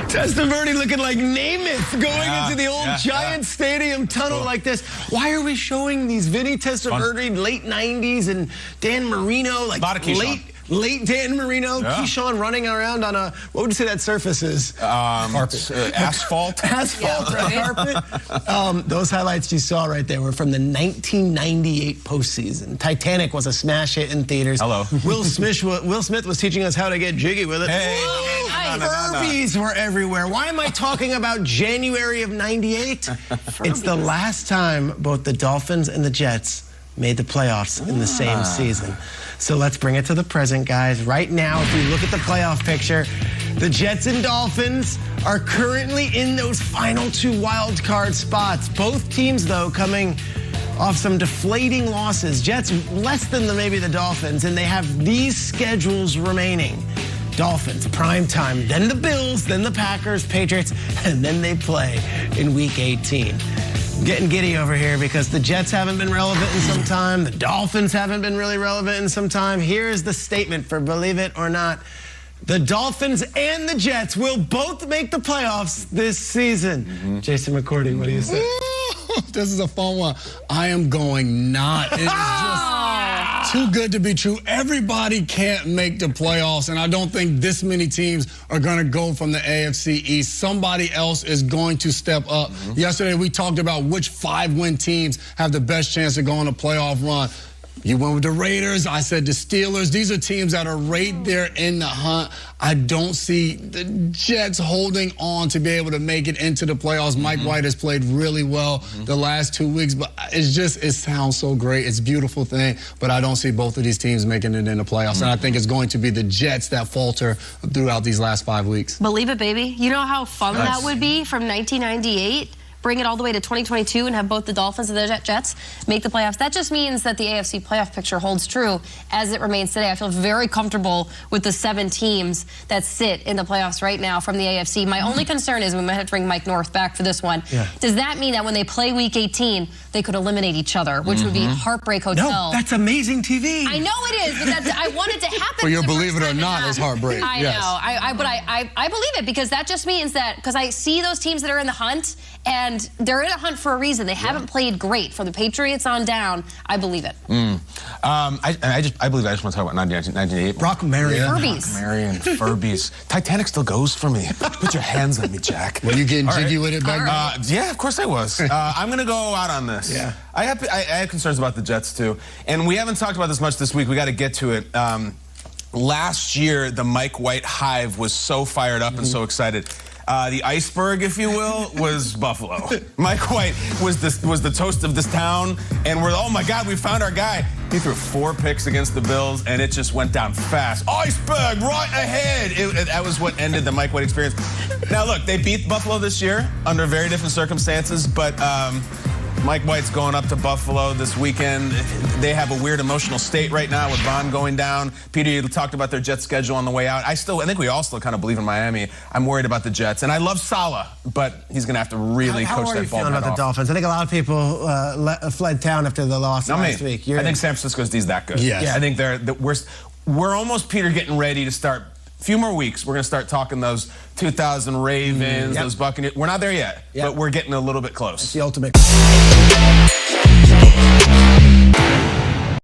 Testaverde looking like Namath going into the old Giant Stadium tunnel like this. Why are we showing these Vinny Testaverde late 90s and Dan Marino, like late Dan Marino, Keyshawn running around on a, what would you say that surface is? Carpet. Asphalt. Asphalt, carpet. Those highlights you saw right there were from the 1998 postseason. Titanic was a smash hit in theaters. Hello. Will Smith was teaching us how to get jiggy with it. Hey. Furbies were everywhere. Why am I talking about January of 98? It's the last time both the Dolphins and the Jets made the playoffs in the same season. So let's bring it to the present, guys. Right now, if you look at the playoff picture, the Jets and Dolphins are currently in those final two wild card spots. Both teams, though, coming off some deflating losses. Jets less than maybe the Dolphins, and they have these schedules remaining. Dolphins, prime time, then the Bills, then the Packers, Patriots, and then they play in Week 18. I'm getting giddy over here because the Jets haven't been relevant in some time. The Dolphins haven't been really relevant in some time. Here is the statement for believe it or not. The Dolphins and the Jets will both make the playoffs this season. Jason McCourty, what do you say? This is a fun one. I am going not. It is just too good to be true. Everybody can't make the playoffs, and I don't think this many teams are going to go from the AFC East. Somebody else is going to step up. Yesterday, we talked about which 5-win teams have the best chance to go on a playoff run. You went with the Raiders. I said the Steelers. These are teams that are right there in the hunt. I don't see the Jets holding on to be able to make it into the playoffs. Mike White has played really well the last 2 weeks, but it sounds so great. It's a beautiful thing, but I don't see both of these teams making it in the playoffs. And I think it's going to be the Jets that falter throughout these last 5 weeks. Believe it, baby. You know how fun that would be from 1998? Bring it all the way to 2022 and have both the Dolphins and the Jets make the playoffs. That just means that the AFC playoff picture holds true as it remains today. I feel very comfortable with the 7 teams that sit in the playoffs right now from the AFC. My only concern is we might have to bring Mike North back for this one. Does that mean that when they play Week 18, they could eliminate each other, which would be Heartbreak Hotel? No, that's amazing TV. I know it is, but I want it to happen. For your believe it or not, it's heartbreak. I know, but I believe it because that just means that, because I see those teams that are in the hunt, and they're in a hunt for a reason. They haven't played great. From the Patriots on down, I believe it. I believe I just want to talk about 1998. Brock Marion. Furbies. Brock Marion, Furbies. Titanic still goes for me. Put your hands on me, Jack. Were you getting jiggy with it back then? Yeah, of course I was. I'm going to go out on this. I have concerns about the Jets, too. And we haven't talked about this much this week. We got to get to it. Last year, the Mike White hive was so fired up and so excited. The iceberg, if you will, was Buffalo. Mike White was the toast of this town, and we're, oh my God, we found our guy. He threw 4 picks against the Bills, and it just went down fast. Iceberg right ahead. That was what ended the Mike White experience. Now look, they beat Buffalo this year under very different circumstances, but Mike White's going up to Buffalo this weekend. They have a weird emotional state right now with Vaughn going down. Peter, you talked about their Jets schedule on the way out. I think we all still kind of believe in Miami. I'm worried about the Jets. And I love Saleh, but he's going to have to really coach that ball. How are you feeling about the Dolphins? I think a lot of people fled town after the loss last week. I think San Francisco's D's that good. Yes. I think we're almost, Peter, getting ready to start. Few more weeks, we're going to start talking those 2000 Ravens, those Buccaneers. We're not there yet, but we're getting a little bit close. It's the ultimate.